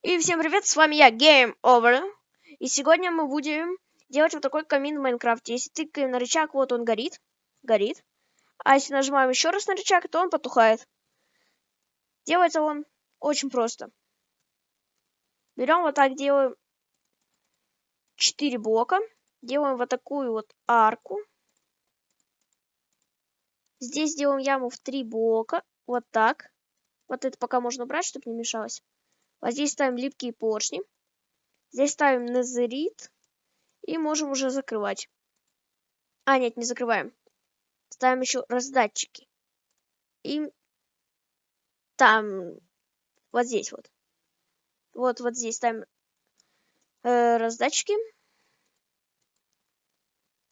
И всем привет, с вами я, Game Over. И сегодня мы будем делать вот такой камин в Майнкрафте. Если тыкаем на рычаг, вот он горит. А если нажимаем еще раз на рычаг, то он потухает. Делается он очень просто. Берем вот так, делаем 4 блока. Делаем вот такую вот арку. Здесь делаем яму в 3 блока. Вот так. Вот это пока можно убрать, чтобы не мешалось. Вот здесь ставим липкие поршни. Здесь ставим незерит. И можем уже закрывать. А, нет, не закрываем. Ставим еще раздатчики. И там, вот здесь вот. Вот здесь ставим раздатчики.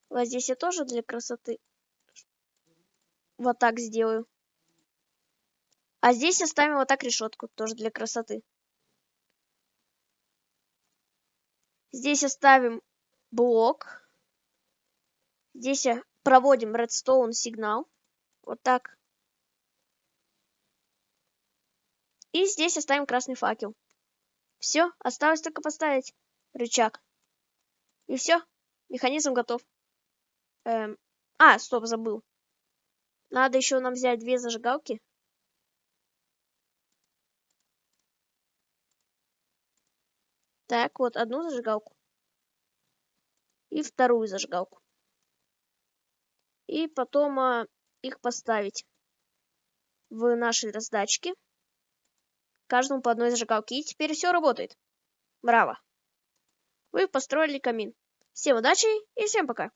Вот здесь я тоже для красоты вот так сделаю. А здесь оставим вот так решетку, тоже для красоты. Здесь оставим блок. Здесь проводим редстоун сигнал. Вот так. И здесь оставим красный факел. Все, осталось только поставить рычаг. И все, механизм готов. Стоп, забыл. Надо еще нам взять 2 зажигалки. Так, вот одну зажигалку. И вторую зажигалку. И потом их поставить в наши раздатчики. Каждому по одной зажигалке. И теперь все работает. Браво. Вы построили камин. Всем удачи и всем пока.